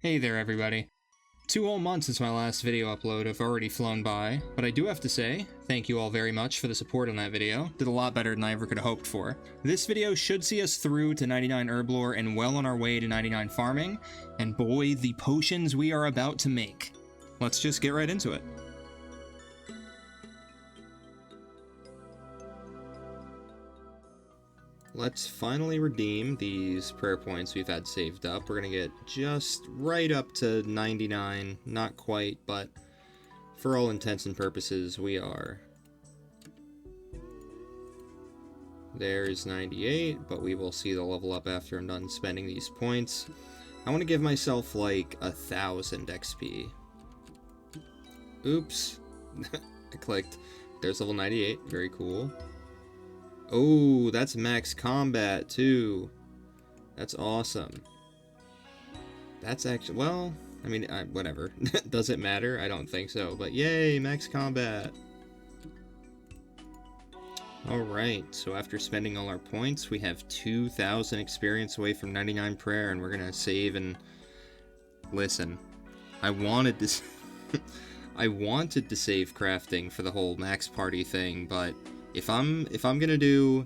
Hey there everybody. 2 whole months since my last video upload have already flown by, but I do have to say, thank you all very much for the support on that video. Did a lot better than I ever could have hoped for. This video should see us through to 99 herb lore and well on our way to 99 farming, and boy, the potions we are about to make. Let's just get right into it. Let's finally redeem these prayer points we've had saved up. We're going to get just right up to 99. Not quite, but for all intents and purposes, we are. There's 98, but we will see the level up after I'm done spending these points. I want to give myself like 1,000 XP. Oops. I clicked. There's level 98. Very cool. Oh, that's max combat, too. That's awesome. That's actually, well, I mean, whatever. Does it matter? I don't think so, but yay, max combat. Alright, so after spending all our points, we have 2,000 experience away from 99 prayer, and we're gonna save and... Listen, I wanted to... I wanted to save crafting for the whole max party thing, but... If I'm gonna do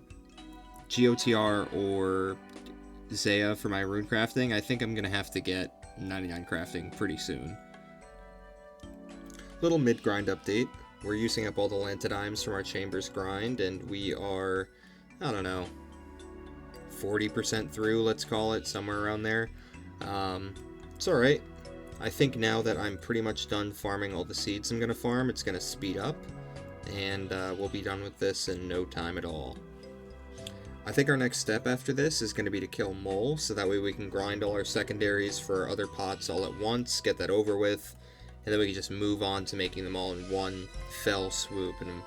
GOTR or Zaya for my rune crafting, I think I'm gonna have to get 99 crafting pretty soon. Little mid-grind update. We're using up all the Lantidimes from our Chambers grind, and we are, I don't know, 40% through, let's call it, somewhere around there. It's alright. I think now that I'm pretty much done farming all the seeds I'm gonna farm, it's gonna speed up. And we'll be done with this in no time at all. I think our next step after this is going to be to kill Mole, so that way we can grind all our secondaries for our other pots all at once, get that over with, and then we can just move on to making them all in one fell swoop. And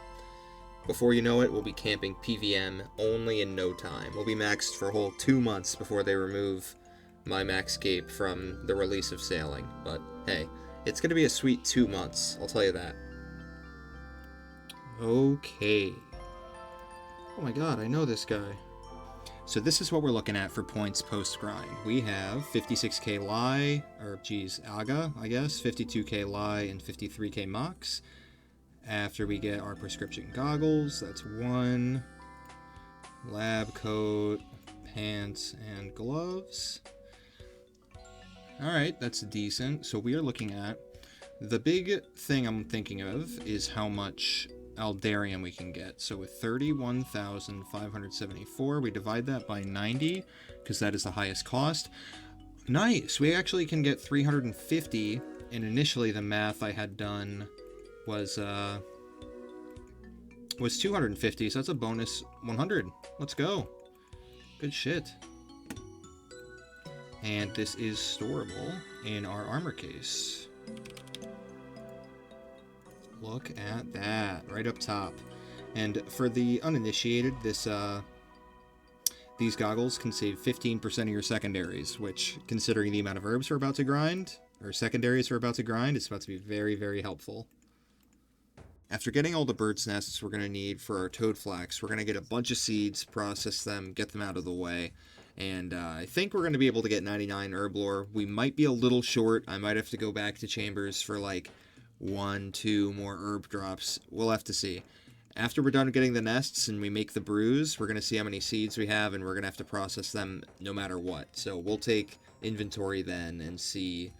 before you know it, we'll be camping PVM only in no time. We'll be maxed for a whole 2 months before they remove my max cape from the release of sailing. But hey, it's going to be a sweet 2 months, I'll tell you that. Okay. Oh my god, I know this guy. So this is what we're looking at for points post-grind. We have 56k Lie, or geez, Aga, I guess, 52k Lie, and 53k Mox. After we get our prescription goggles, that's 1. Lab coat, pants, and gloves. Alright, that's decent. So we are looking at... The big thing I'm thinking of is how much Aldarium we can get. So with 31,574, we divide that by 90, because that is the highest cost. Nice! We actually can get 350, and initially the math I had done was 250, so that's a bonus 100. Let's go. Good shit. And this is storable in our armor case. Look at that, right up top. And for the uninitiated, these goggles can save 15% of your secondaries, which, considering the amount of herbs we're about to grind, or secondaries we're about to grind, it's about to be very, very helpful. After getting all the bird's nests we're going to need for our toad flax, we're going to get a bunch of seeds, process them, get them out of the way. And I think we're going to be able to get 99 herb lore. We might be a little short. I might have to go back to Chambers for like 1, 2 more herb drops. We'll have to see. After we're done getting the nests and we make the brews, we're going to see how many seeds we have, and we're going to have to process them no matter what. So we'll take inventory then and see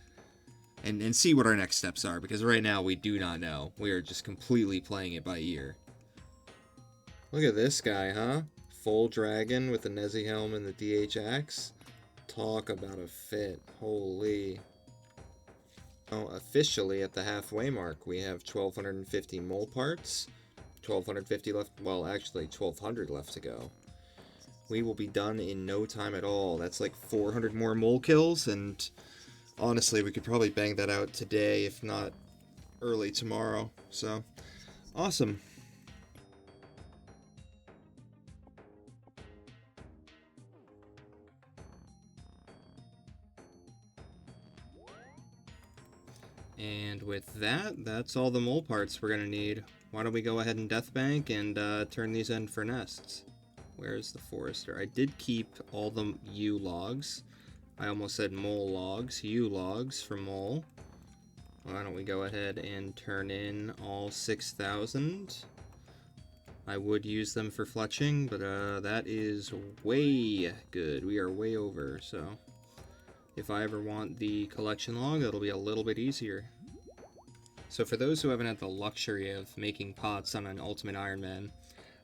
see what our next steps are, because right now we do not know. We are just completely playing it by ear. Look at this guy, huh? Full dragon with the Nezi helm and the DH axe. Talk about a fit. Holy. Oh, officially at the halfway mark, we have 1,250 mole parts, 1,250 left, well, actually 1,200 left to go. We will be done in no time at all. That's like 400 more mole kills, and honestly, we could probably bang that out today, if not early tomorrow. So, awesome. And with that, that's all the mole parts we're going to need. Why don't we go ahead and death bank and turn these in for nests. Where's the forester? I did keep all the yew logs. I almost said mole logs, U logs for mole. Why don't we go ahead and turn in all 6,000? I would use them for fletching, but that is way good. We are way over, so if I ever want the collection log, it'll be a little bit easier. So for those who haven't had the luxury of making pots on an Ultimate Iron Man,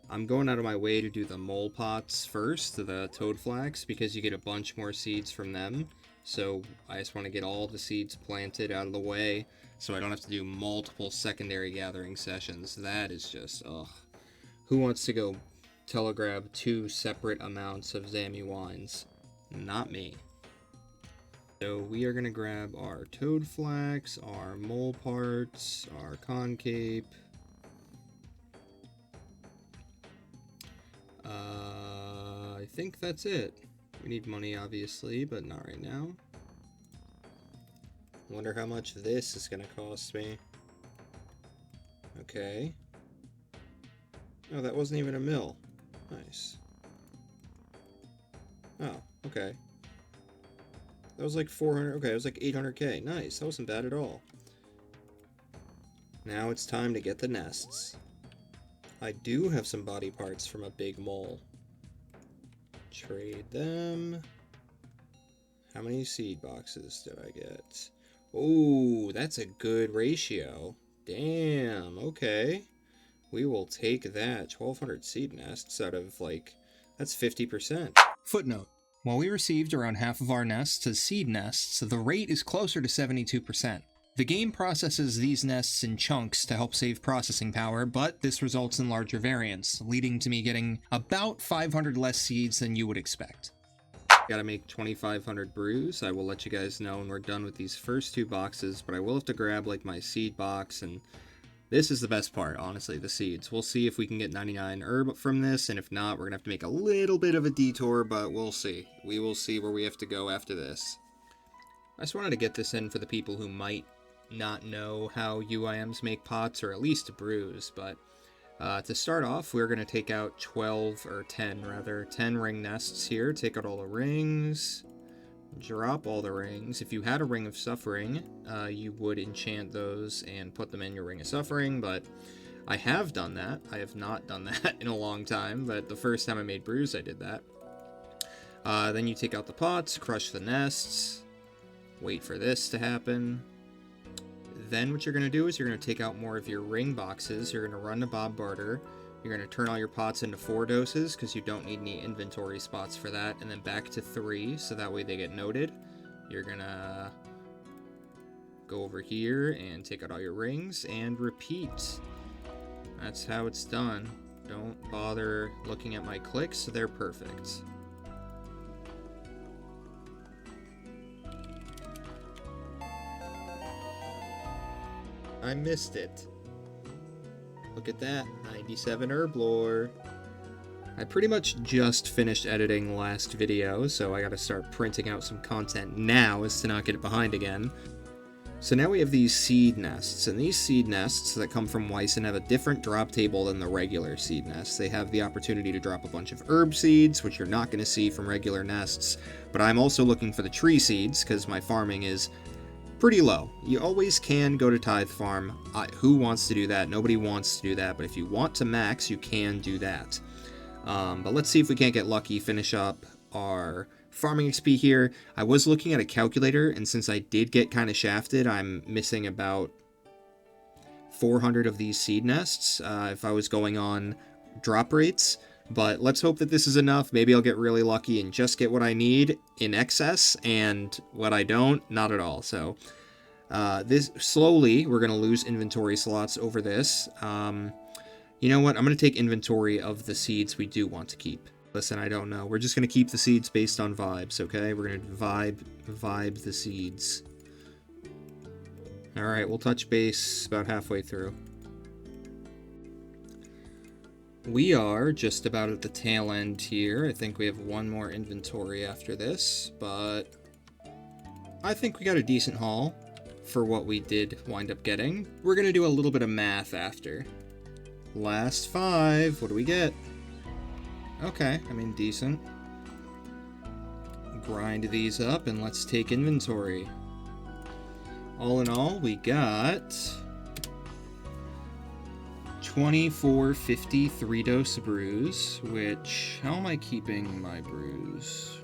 I'm going out of my way to do the mole pots first, the toad flax, because you get a bunch more seeds from them. So I just want to get all the seeds planted out of the way so I don't have to do multiple secondary gathering sessions. That is just, ugh. Who wants to go telegrab 2 separate amounts of Zammy wines? Not me. So we are going to grab our toad flax, our mole parts, our concave. I think that's it. We need money, obviously, but not right now. Wonder how much this is going to cost me. Okay. Oh, that wasn't even a mill. Nice. Oh, okay. That was like 400. Okay, it was like 800k. Nice. That wasn't bad at all. Now it's time to get the nests. I do have some body parts from a big mole. Trade them. How many seed boxes did I get? Oh, that's a good ratio. Damn, okay. We will take that. 1,200 seed nests out of, like, that's 50%. Footnote. While we received around half of our nests as seed nests, the rate is closer to 72%. The game processes these nests in chunks to help save processing power, but this results in larger variants, leading to me getting about 500 less seeds than you would expect. Gotta make 2,500 brews. I will let you guys know when we're done with these first 2 boxes, but I will have to grab like my seed box, and this is the best part, honestly, the seeds. We'll see if we can get 99 herb from this, and if not, we're gonna have to make a little bit of a detour, but we'll see. We will see where we have to go after this. I just wanted to get this in for the people who might not know how UIMs make pots, or at least brews, but to start off, we're going to take out 10 ring nests here. Take out all the rings, drop all the rings. If you had a ring of suffering, you would enchant those and put them in your ring of suffering, but I have done that. I have not done that in a long time, but the first time I made brews, I did that. Then you take out the pots, crush the nests, wait for this to happen. Then what you're going to do is you're going to take out more of your ring boxes. You're going to run to Bob Barter. You're going to turn all your pots into 4 doses because you don't need any inventory spots for that. And then back to 3 so that way they get noted. You're going to go over here and take out all your rings and repeat. That's how it's done. Don't bother looking at my clicks. They're perfect. I missed it. Look at that, 97 herb lore. I pretty much just finished editing last video, so I gotta start printing out some content now as to not get it behind again. So now we have these seed nests, and these seed nests that come from Wyson have a different drop table than the regular seed nests. They have the opportunity to drop a bunch of herb seeds, which you're not gonna see from regular nests, but I'm also looking for the tree seeds, because my farming is pretty low. You always can go to Tithe Farm. Who wants to do that? Nobody wants to do that, but if you want to max, you can do that. But let's see if we can't get lucky, finish up our farming XP here. I was looking at a calculator, and since I did get kind of shafted, I'm missing about 400 of these seed nests if I was going on drop rates. But let's hope that this is enough. Maybe I'll get really lucky and just get what I need in excess, and what I don't, not at all. So this slowly, we're going to lose inventory slots over this. You know what? I'm going to take inventory of the seeds we do want to keep. Listen, I don't know. We're just going to keep the seeds based on vibes, okay? We're going to vibe the seeds. All right, we'll touch base about halfway through. We are just about at the tail end here. I think we have one more inventory after this, but I think we got a decent haul for what we did wind up getting. We're going to do a little bit of math after. Last 5, what do we get? Okay, I mean, decent. grind these up and let's take inventory. All in all, we got 2450 3-dose brews, which, how am I keeping my brews?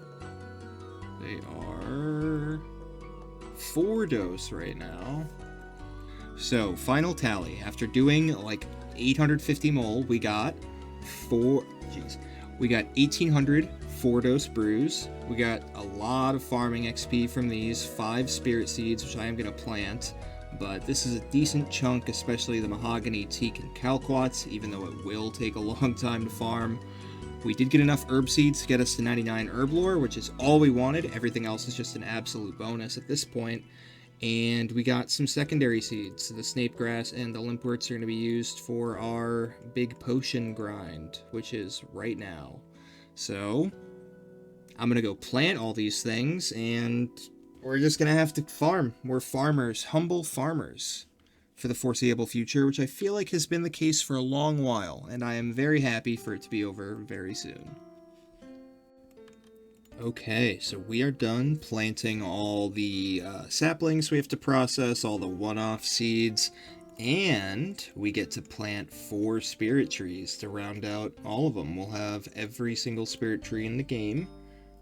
They are 4-dose right now. So, final tally. After doing like 850 mole, we got 1800 4-dose brews. We got a lot of farming XP from these, 5 spirit seeds, which I am going to plant. But this is a decent chunk, especially the mahogany, teak, and calquats, even though it will take a long time to farm. We did get enough herb seeds to get us to 99 herb lore, which is all we wanted. Everything else is just an absolute bonus at this point. And we got some secondary seeds. So the snape grass and the limpworts are going to be used for our big potion grind, which is right now. So I'm going to go plant all these things, and we're just going to have to farm. We're farmers, humble farmers, for the foreseeable future, which I feel like has been the case for a long while, and I am very happy for it to be over very soon. Okay, so we are done planting all the saplings we have to process, all the one-off seeds, and we get to plant 4 spirit trees to round out all of them. We'll have every single spirit tree in the game,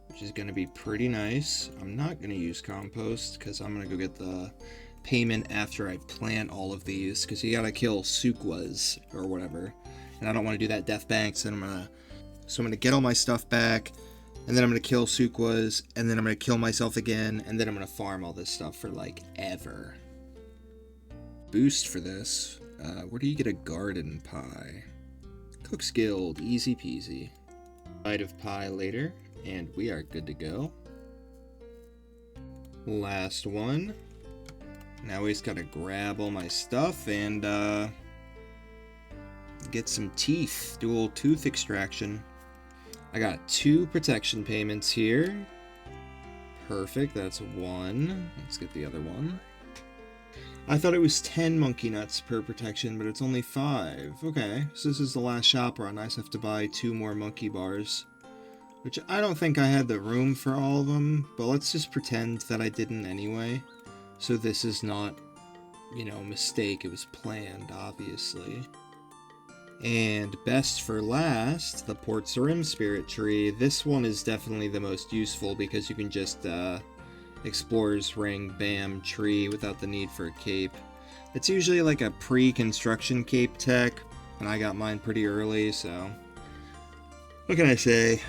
which is going to be pretty nice. I'm not going to use compost because I'm going to go get the payment after I plant all of these, because you got to kill Sukwas or whatever, and I don't want to do that death bank, so I'm going to get all my stuff back. And then I'm going to kill Sukwas, and then I'm going to kill myself again, and then I'm going to farm all this stuff for, like, ever. Boost for this. Where do you get a garden pie? Cook's Guild, easy peasy. Bite of pie later, and we are good to go. Last one. Now we just got to grab all my stuff and, get some teeth. Do a little tooth extraction. I got 2 protection payments here. Perfect, that's 1. Let's get the other one. I thought it was 10 monkey nuts per protection, but it's only 5. Okay, so this is the last shop run. I just have to buy 2 more monkey bars, which I don't think I had the room for all of them, but let's just pretend that I didn't anyway. So this is not, you know, a mistake. It was planned, obviously. And best for last, the Port Sarim Spirit Tree. This one is definitely the most useful because you can just Explorer's Ring, bam, tree without the need for a cape. It's usually like a pre-construction cape tech, and I got mine pretty early, so what can I say?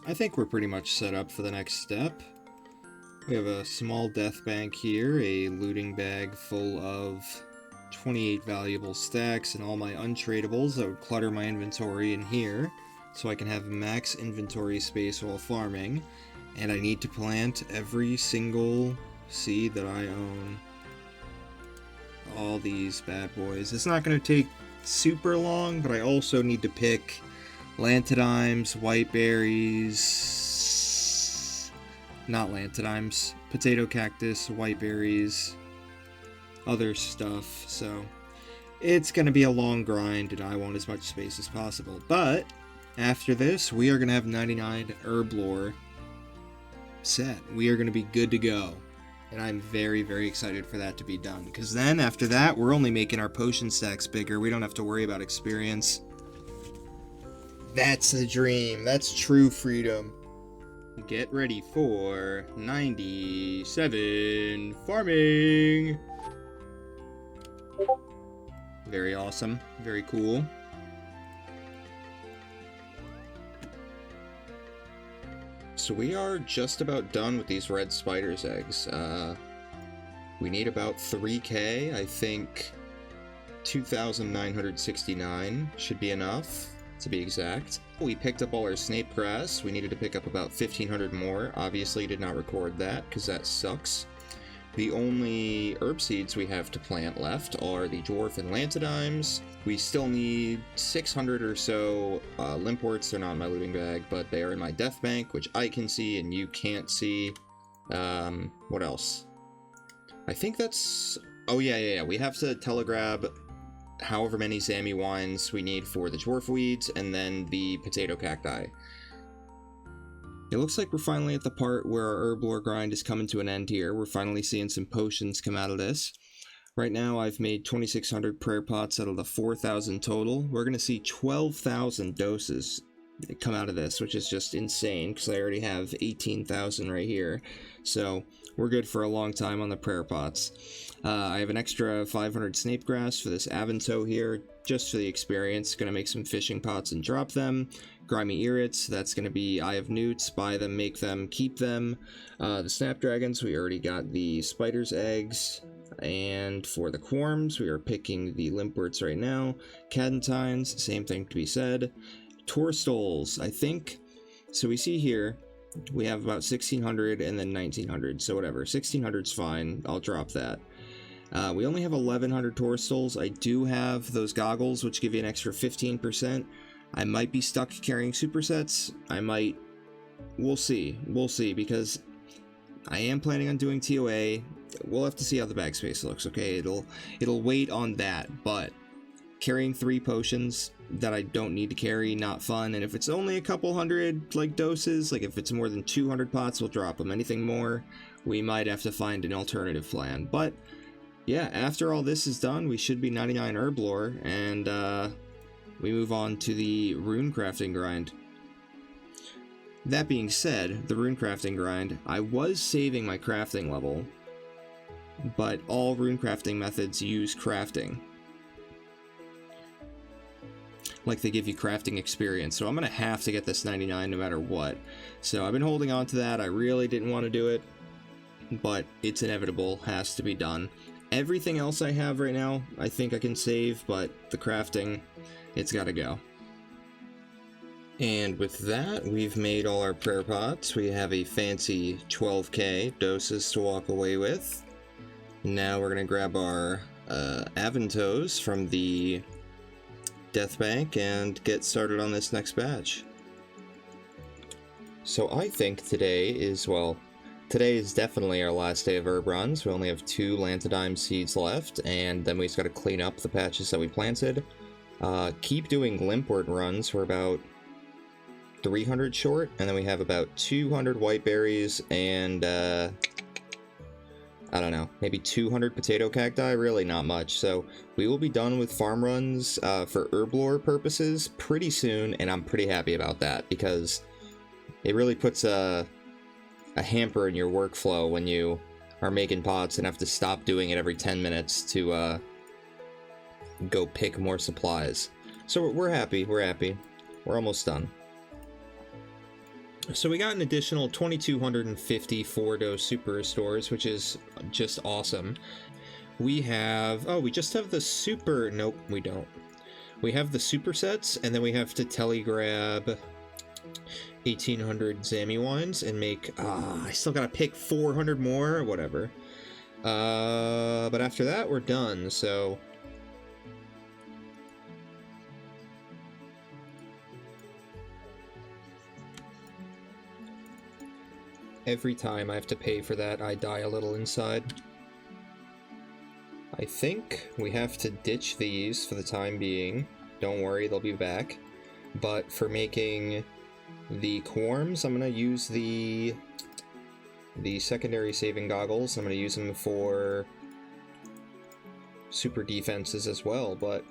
I think we're pretty much set up for the next step. We have a small death bank here, a looting bag full of 28 valuable stacks, and all my untradables. I would clutter my inventory in here so I can have max inventory space while farming. And I need to plant every single seed that I own. All these bad boys. It's not going to take super long, but I also need to pick lantidimes, white berries, not lantidimes, potato cactus, white berries, other stuff, so it's going to be a long grind, and I want as much space as possible. But after this, we are going to have 99 herb lore set. We are going to be good to go, and I'm very, very excited for that to be done, because then after that, we're only making our potion stacks bigger. We don't have to worry about experience. That's the dream. That's true freedom. Get ready for 97 farming. Very awesome. Very cool. So we are just about done with these red spider's eggs. We need about 3k. I think 2,969 should be enough, to be exact. We picked up all our snape grass. We needed to pick up about 1,500 more. Obviously did not record that, because that sucks. The only herb seeds we have to plant left are the dwarf and lantidimes. We still need 600 or so limpworts. They're not in my looting bag, but they are in my death bank, which I can see and you can't see. What else? I think that's... Oh, yeah. We have to telegrab however many Zammy wines we need for the dwarf weeds, and then the potato cacti. It looks like we're finally at the part where our herb lore grind is coming to an end here. We're finally seeing some potions come out of this. Right now I've made 2,600 prayer pots out of the 4,000 total. We're going to see 12,000 doses come out of this, which is just insane because I already have 18,000 right here. So we're good for a long time on the prayer pots. I have an extra 500 snape grass for this Avanto here, just for the experience. Going to make some fishing pots and drop them. Grimy Irits, that's going to be Eye of Newts, buy them, make them, keep them. The Snapdragons, we already got the Spider's Eggs. And for the Quarms, we are picking the Limpworts right now. Cadentines, same thing to be said. Torstols, I think. So we see here, we have about 1,600 and then 1,900. So whatever, 1,600's fine. I'll drop that. We only have 1,100 Torstols. I do have those goggles, which give you an extra 15%. I might be stuck carrying supersets. I might. We'll see. We'll see, because I am planning on doing TOA. We'll have to see how the bag space looks, okay? It'll wait on that, but carrying 3 potions that I don't need to carry, not fun. And if it's only a couple hundred, like, doses, like if it's more than 200 pots, we'll drop them. Anything more, we might have to find an alternative plan. But yeah, after all this is done, we should be 99 herb lore, and we move on to the rune crafting grind. That being said, the rune crafting grind, I was saving my crafting level, but all rune crafting methods use crafting. Like, they give you crafting experience, so I'm going to have to get this 99 no matter what. So I've been holding on to that. I really didn't want to do it, but it's inevitable, has to be done. Everything else I have right now, I think I can save, but the crafting, it's gotta go. And with that, we've made all our prayer pots. We have a fancy 12k doses to walk away with. Now we're gonna grab our Avantos from the Death Bank and get started on this next batch. So I think today is, well, today is definitely our last day of herb runs. We only have 2 Lantodime seeds left, and then we just gotta clean up the patches that we planted. Keep doing Limpwort runs. We're about 300 short, and then we have about 200 white berries and I don't know, maybe 200 potato cacti, really not much. So we will be done with farm runs for herb lore purposes pretty soon, and I'm pretty happy about that because it really puts a hamper in your workflow when you are making pots and have to stop doing it every 10 minutes to go pick more supplies. So we're happy, we're almost done. So we got an additional 2,250 4-dose super restores, which is just awesome. We have, oh, we just have the super, nope, we don't. We have the supersets, and then we have to telegrab 1,800 Zammy wines and make, I still gotta pick 400 more, or whatever. But after that, we're done, so every time I have to pay for that, I die a little inside. I think we have to ditch these for the time being. Don't worry, they'll be back. But for making the Quarms, I'm going to use the secondary saving goggles. I'm going to use them for super defenses as well. But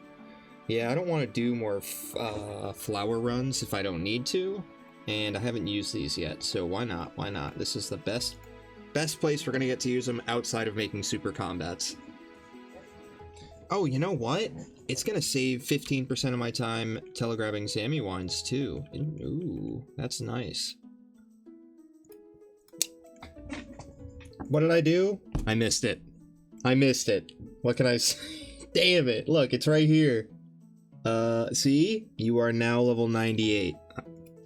yeah, I don't want to do more flower runs if I don't need to. And I haven't used these yet, so why not? Why not? This is the best place we're going to get to use them outside of making super combats. Oh, you know what? It's going to save 15% of my time telegrabbing Zammy wines, too. Ooh, that's nice. What did I do? I missed it. I missed it. What can I say? Damn it. Look, it's right here. See? You are now level 98.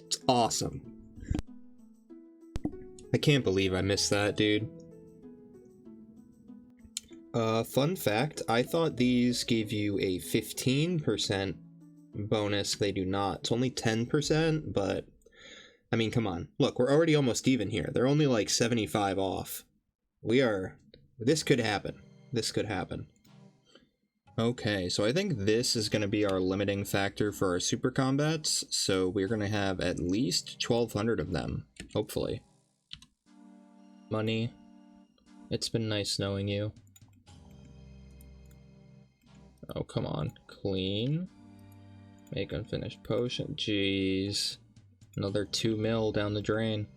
It's awesome. I can't believe I missed that, dude. Fun fact, I thought these gave you a 15% bonus. They do not. It's only 10%, but I mean, come on. Look, we're already almost even here. They're only like 75 off. This could happen. This could happen. Okay, so I think this is going to be our limiting factor for our super combats, so we're going to have at least 1,200 of them, hopefully. Money. It's been nice knowing you. Oh, come on. Clean. Make unfinished potion. Jeez. Another 2 mil down the drain.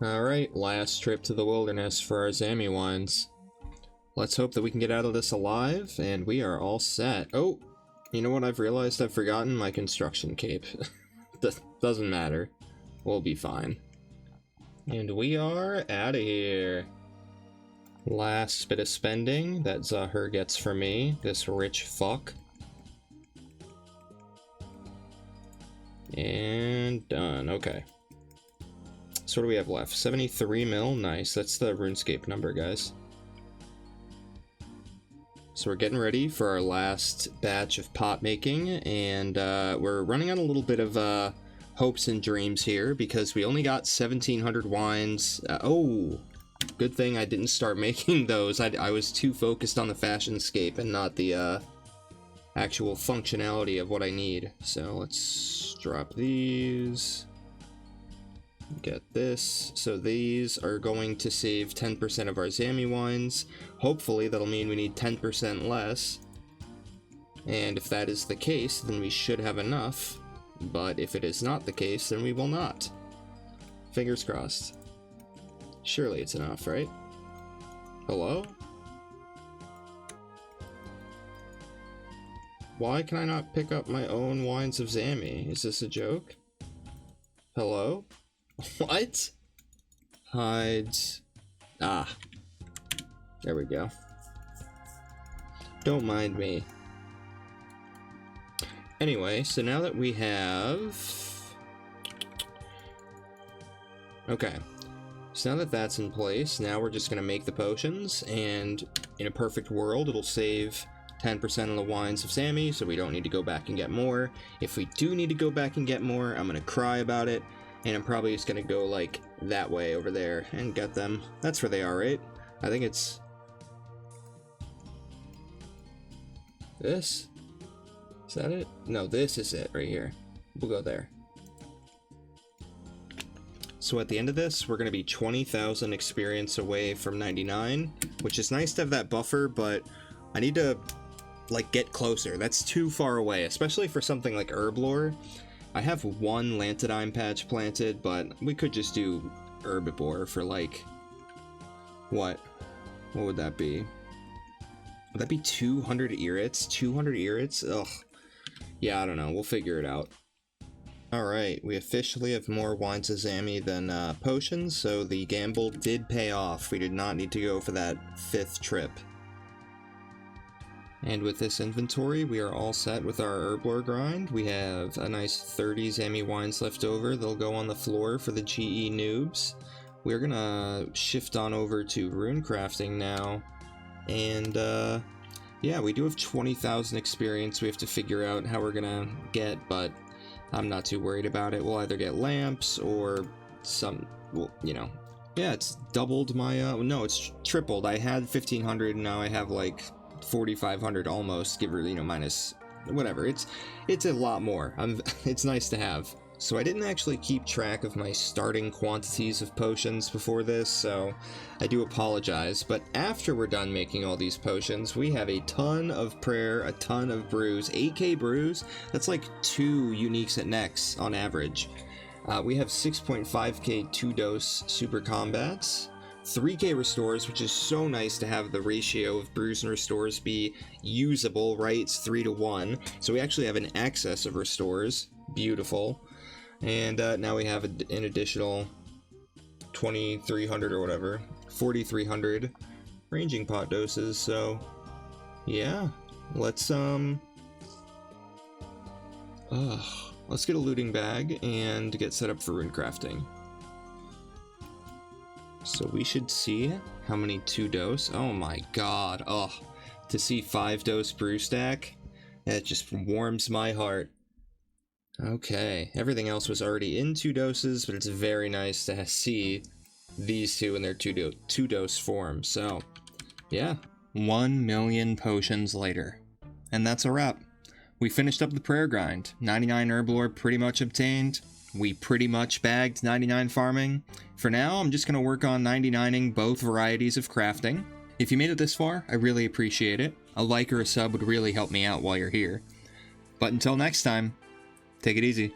Alright, last trip to the wilderness for our Zami wines. Let's hope that we can get out of this alive, and we are all set. Oh, you know what I've realized? I've forgotten my construction cape. Doesn't matter. We'll be fine. And we are out of here. Last bit of spending that Zahir gets from me, this rich fuck. And done. Okay. So what do we have left? 73 mil? Nice. That's the RuneScape number, guys. So we're getting ready for our last batch of pot making, and we're running on a little bit of hopes and dreams here because we only got 1,700 wines. Oh, good thing I didn't start making those. I was too focused on the fashionscape and not the actual functionality of what I need. So let's drop these. Get this. So these are going to save 10% of our Zami wines. Hopefully that'll mean we need 10% less. And if that is the case, then we should have enough. But if it is not the case, then we will not. Fingers crossed. Surely it's enough, right? Hello? Why can I not pick up my own wines of Zami? Is this a joke? Hello? What? Hides. Ah. There we go. Don't mind me. Anyway, so now that we have... Okay. So now that that's in place, now we're just going to make the potions, and in a perfect world, it'll save 10% of the wines of Zami, so we don't need to go back and get more. If we do need to go back and get more, I'm going to cry about it. And I'm probably just gonna go, like, that way over there and get them. That's where they are, right? I think it's... this? Is that it? No, this is it right here. We'll go there. So at the end of this, we're gonna be 20,000 experience away from 99, which is nice to have that buffer, but I need to, like, get closer. That's too far away, especially for something like Herblore. I have one Lantidine patch planted, but we could just do Herbivore for, like, what? What would that be? Would that be 200 Irits? 200 Irits? Ugh. Yeah, I don't know. We'll figure it out. Alright, we officially have more wines of Zami than potions, so the gamble did pay off. We did not need to go for that 5th trip. And with this inventory, we are all set with our Herblore grind. We have a nice 30 Zami wines left over. They'll go on the floor for the GE noobs. We're gonna shift on over to rune crafting now. And, yeah, we do have 20,000 experience we have to figure out how we're gonna get, but I'm not too worried about it. We'll either get lamps or some, well, you know. Yeah, it's doubled my, no, it's tripled. I had 1,500, and now I have, like, 4,500 almost, give or, you know, minus whatever. It's a lot more. It's nice to have. So I didn't actually keep track of my starting quantities of potions before this, so I do apologize. But after we're done making all these potions, we have a ton of prayer, a ton of brews. 8k brews, that's like 2 uniques at Nex on average. We have 6.5k 2-dose super combats, 3k restores, which is so nice to have the ratio of brews and restores be usable, right? It's 3 to 1. So we actually have an excess of restores. Beautiful. And now we have an additional 2,300 or whatever, 4,300 ranging pot doses. So yeah, let's get a looting bag and get set up for rune crafting. So we should see how many 2-dose. Oh my god. Oh, to see 5-dose brew stack, that just warms my heart. Okay, everything else was already in 2 doses, but it's very nice to see these two in their 2-dose form. So, yeah, 1 million potions later. And that's a wrap. We finished up the prayer grind. 99 herb lore pretty much obtained. We pretty much bagged 99 farming. For now, I'm just going to work on 99ing both varieties of crafting. If you made it this far, I really appreciate it. A like or a sub would really help me out while you're here. But until next time, take it easy.